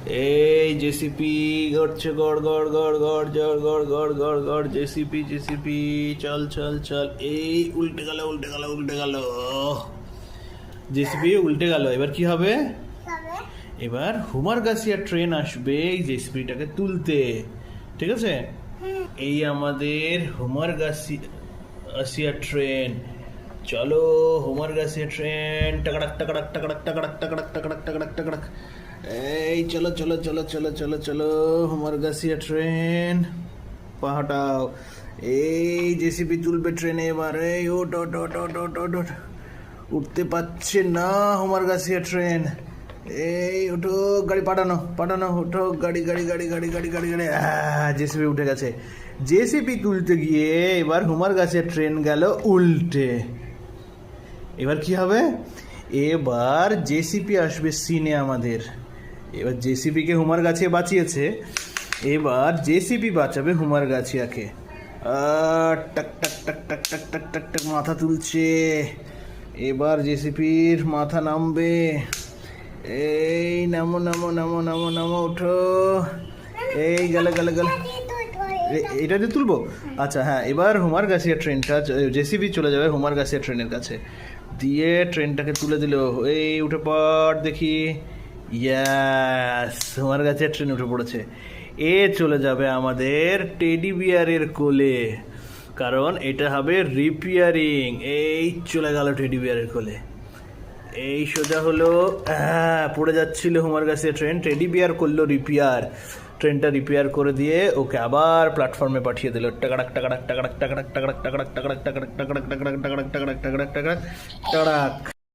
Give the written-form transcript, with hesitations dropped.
এই জেসিপি ঘুরছে, গড় গড় গড় গড় গড় গড় গড় গড় গড়, জেসিপি জেসিপি চল চল চল। এই উল্টে গেল উল্টে গেল উল্টে গেল, জেসিপি উল্টে গেল। এবার কি হবে? এবার হুমার গাছিয়া ট্রেন আসবে এই জেসিপিটাকে তুলতে, ঠিক আছে? এই আমাদের হুমার গাছিয়া ট্রেন। চলো হুমার গাছিয়া ট্রেন, টাকাডাক টাকাডাক টাকাডাক টাকাডাক টাকাডাক টাকাডাক টাকাডাক টাকাডাক। এই চলো চলো চলো চলো চলো চলো হুমার গাছিয়া ট্রেন, পা হটাও। এই জেসিপি তুলবে ট্রেনে এবার। এই ওট ওট ওট ওট ওট ওট ওট। উঠতে পারছে না হুমার গাছিয়া ট্রেন। এই ওঠো, গাড়ি পাঠানো পাঠানো, ওঠো গাড়ি গাড়ি গাড়ি গাড়ি গাড়ি গাড়ি গাড়ি। জেসিপি উঠে গেছে। জেসিপি তুলতে গিয়ে এবার হুমার গাছিয়া ট্রেন গেল উল্টে। এবার কি হবে? এবার জেসিপি আসবে সিনে আমাদের। এবার জেসিপিকে হুমার গাছিয়া বাঁচিয়েছে, এবার জেসিপি বাঁচাবে হুমার গাছিয়াকে। টাক টাক টাক টাক টাক টাক টাক টাক মাথা তুলছে। এবার জেসিপির মাথা নামবে। এই নামো নামো নামো নামো নামো, ওঠো। এই গেল গেল গেল, এটা দিয়ে তুলবো। আচ্ছা হ্যাঁ, এবার হুমার গাছিয়া ট্রেনটা, জেসিবি চলে যাবে হুমার গাছিয়া ট্রেনের কাছে, দিয়ে ট্রেনটাকে তুলে দিল। এই উঠে পড় দেখি। ইয়াস, হুমার গাছিয়া ট্রেন উঠে পড়েছে। এ চলে যাবে আমাদের টেডি বিয়ারের কোলে, কারণ এটা হবে রিপেয়ারিং। এই চলে গেল টেডি বিয়ারের কোলে। এই সোজা হলো, পড়ে যাচ্ছিল হুমার গাছিয়া ট্রেন, টেডি বিয়ার করলো রিপেয়ার। ট্রেনটা রিপেয়ার করে দিয়ে ওকে আবার প্ল্যাটফর্মে পাঠিয়ে দিল। টাকাডাক টাকাডাক টাকাডাক টাকাডাক টাকাডাক টাকাডাক টাকাডাক টাকাডাক টাকাডাক টাকাডাক টাকাডাক টাকাডাক টাকাডাক টাকাডাক টাকাডাক।